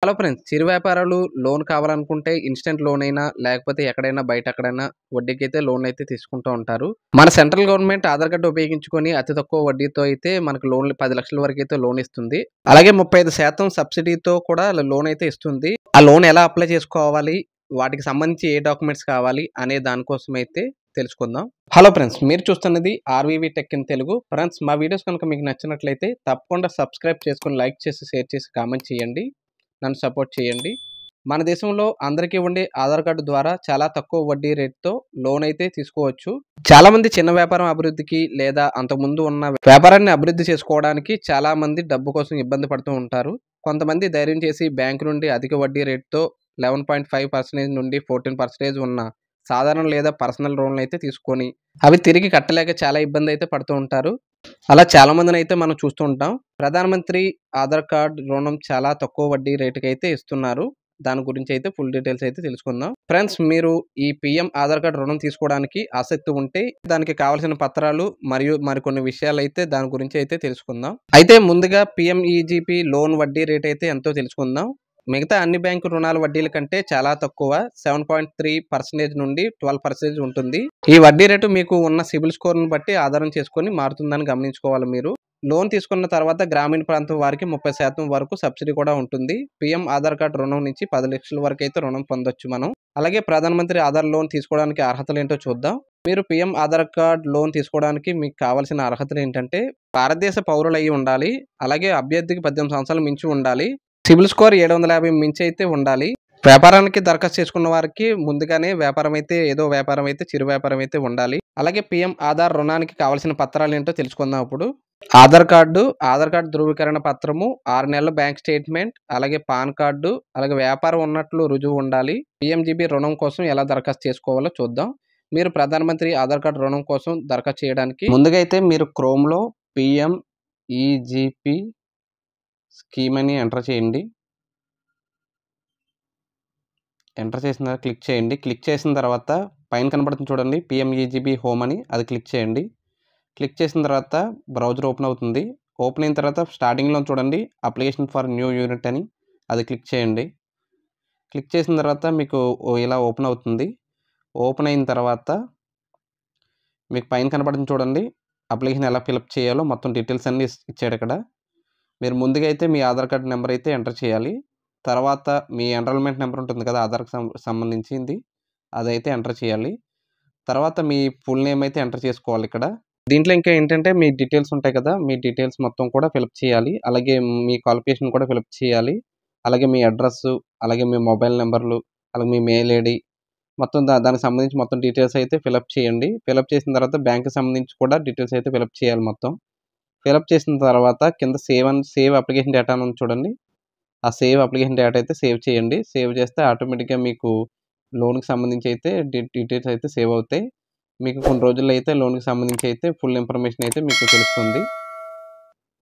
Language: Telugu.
హలో ఫ్రెండ్స్, చిరు వ్యాపారాలు లోన్ కావాలనుకుంటే ఇన్‌స్టంట్ లోన్ అయినా, లేకపోతే ఎక్కడైనా బయట ఎక్కడైనా వడ్డీకైతే లోన్‌లయితే తీసుకుంటూ ఉంటారు. మన సెంట్రల్ గవర్నమెంట్ ఆధార్ కార్డ్ ఉపయోగించుకొని అతి తక్కువ వడ్డీతో అయితే మనకు లోన్‌లు 10,00,000 వరకైతే లోన్ ఇస్తుంది. అలాగే 35% సబ్సిడీతో కూడా లోన్ అయితే ఇస్తుంది. ఆ లోన్ ఎలా అప్లై చేసుకోవాలి? వాటికి సంబంధించి ఏ డాక్యుమెంట్స్ కావాలి? అనే దానికోసం అయితే తెలుసుకుందాం. హలో ఫ్రెండ్స్, మీరు చూస్తున్నది ఆర్‌వీవీ టెక్ ఇన్ తెలుగు. ఫ్రెండ్స్, మా వీడియోస్ కనుక మీకు నచ్చినట్లయితే తప్పకుండా సబ్స్క్రైబ్ చేసుకొని, లైక్ చేసి, షేర్ చేసి, కామెంట్ చేయండి. నన్ను సపోర్ట్ చేయండి. మన దేశంలో అందరికీ ఉండే ఆధార్ కార్డు ద్వారా చాలా తక్కువ వడ్డీ రేట్‌తో లోన్ అయితే తీసుకోవచ్చు. చాలామంది చిన్న వ్యాపారం అభివృద్ధికి లేదా అంతకుముందు ఉన్న వ్యాపారాన్ని అభివృద్ధి చేసుకోవడానికి చాలామంది డబ్బు కోసం ఇబ్బంది పడుతూ ఉంటారు. కొంతమంది ధైర్యం చేసి బ్యాంకు నుండి అధిక వడ్డీ రేట్‌తో 11.5% నుండి 14% ఉన్న సాధారణ లేదా పర్సనల్ లోన్‌లయితే తీసుకొని అవి తిరిగి కట్టలేక చాలా ఇబ్బంది అయితే పడుతూ ఉంటారు. అలా చాలామందినైతే మనం చూస్తూ ఉంటాం. ప్రధానమంత్రి ఆధార్ కార్డ్ రుణం చాలా తక్కువ వడ్డీ రేటుకైతే ఇస్తున్నారు. దాని గురించి అయితే ఫుల్ డీటెయిల్స్ అయితే తెలుసుకుందాం. ఫ్రెండ్స్, మీరు ఈ పీఎం ఆధార్ కార్డ్ రుణం తీసుకోవడానికి ఆసక్తి ఉంటే దానికి కావాల్సిన పత్రాలు మరియు మరికొన్ని విషయాలైతే దాని గురించి అయితే తెలుసుకుందాం. అయితే ముందుగా పీఎంఈజీపీ లోన్ వడ్డీ రేట్ అయితే ఎంతో తెలుసుకుందాం. మిగతా అన్ని బ్యాంకు రుణాల వడ్డీల కంటే చాలా తక్కువ 7.3% నుండి 12% ఉంటుంది. ఈ వడ్డీ రేటు మీకు ఉన్న సిబిల్ స్కోర్‌ని బట్టి ఆధారం చేసుకొని మారుతుందని గమనించుకోవాలి మీరు. లోన్ తీసుకున్న తర్వాత గ్రామీణ ప్రాంతం వారికి 30% వరకు సబ్సిడీ కూడా ఉంటుంది. పీఎం ఆధార్ కార్డ్ రుణం నుంచి 10,00,000 వరకు అయితే రుణం పొందొచ్చు మనం. అలాగే ప్రధానమంత్రి ఆధార్ లోన్ తీసుకోవడానికి అర్హతలు ఏంటో చూద్దాం. మీరు పీఎం ఆధార్ కార్డ్ లోన్ తీసుకోవడానికి మీకు కావాల్సిన అర్హతలు ఏంటంటే భారతదేశ పౌరులయ్యి ఉండాలి. అలాగే అభ్యర్థికి 18 సంవత్సరాలు మించి ఉండాలి. సిబిల్ స్కోర్ 750 మించి అయితే ఉండాలి. వ్యాపారానికి దరఖాస్తు చేసుకున్న వారికి ముందుగానే వ్యాపారం అయితే చిరు వ్యాపారం అయితే ఉండాలి. అలాగే పీఎం ఆధార్ రుణానికి కావాల్సిన పత్రాలు ఏంటో తెలుసుకుందాం ఇప్పుడు. ఆధార్ కార్డు ధృవీకరణ పత్రము, 6 నెలల బ్యాంక్ స్టేట్మెంట్, అలాగే పాన్ కార్డు, అలాగే వ్యాపారం ఉన్నట్లు రుజువు ఉండాలి. పీఎంజీబీ రుణం కోసం ఎలా దరఖాస్తు చేసుకోవాలో చూద్దాం. మీరు ప్రధానమంత్రి ఆధార్ కార్డు రుణం కోసం దరఖాస్తు చేయడానికి ముందుగా అయితే మీరు క్రోమ్‌లో పీఎంఈజీపీ స్కీమ్ అని ఎంటర్ చేయండి. ఎంటర్ చేసిన తర్వాత క్లిక్ చేయండి. క్లిక్ చేసిన తర్వాత పైన కనబడుతుంది చూడండి, పీఎంఈజీబీ హోమ్ అని, అది క్లిక్ చేయండి. క్లిక్ చేసిన తర్వాత బ్రౌజర్ ఓపెన్ అవుతుంది. ఓపెన్ అయిన తర్వాత స్టార్టింగ్‌లో చూడండి అప్లికేషన్ ఫర్ న్యూ యూనిట్ అని, అది క్లిక్ చేయండి. క్లిక్ చేసిన తర్వాత మీకు ఇలా ఓపెన్ అవుతుంది. ఓపెన్ అయిన తర్వాత మీకు పైన కనబడుతుంది చూడండి, అప్లికేషన్ ఎలా ఫిలప్ చేయాలో మొత్తం డీటెయిల్స్ అన్నీ ఇచ్చాడు ఇక్కడ. మీరు ముందుగా అయితే మీ ఆధార్ కార్డ్ నెంబర్ అయితే ఎంటర్ చేయాలి. తర్వాత మీ ఎన్రోల్మెంట్ నెంబర్ ఉంటుంది కదా, ఆధార్‌కి సంబంధించింది, అదైతే ఎంటర్ చేయాలి. తర్వాత మీ ఫుల్ నేమ్ అయితే ఎంటర్ చేసుకోవాలి ఇక్కడ. దీంట్లో ఇంకా ఏంటంటే మీ డీటెయిల్స్ ఉంటాయి కదా, మీ డీటెయిల్స్ మొత్తం కూడా ఫిలప్ చేయాలి. అలాగే మీ క్వాలిఫికేషన్ కూడా ఫిలప్ చేయాలి. అలాగే మీ అడ్రస్సు, అలాగే మీ మొబైల్ నెంబర్లు, అలాగే మీ మెయిల్ ఐడీ మొత్తం దానికి సంబంధించి మొత్తం డీటెయిల్స్ అయితే ఫిలప్ చేయండి. ఫిలప్ చేసిన తర్వాత బ్యాంక్‌కి సంబంధించి కూడా డీటెయిల్స్ అయితే ఫిలప్ చేయాలి మొత్తం. ఫిలప్ చేసిన తర్వాత కింద సేవ్ అప్లికేషన్ డేటా అని ఉంది చూడండి, ఆ సేవ్ అప్లికేషన్ డేటా అయితే సేవ్ చేయండి. సేవ్ చేస్తే ఆటోమేటిక్‌గా మీకు లోన్‌కి సంబంధించి అయితే డీటెయిల్స్ అయితే సేవ్ అవుతాయి. మీకు కొన్ని రోజుల్లో అయితే లోన్‌కి సంబంధించి అయితే ఫుల్ ఇన్ఫర్మేషన్ అయితే మీకు తెలుస్తుంది.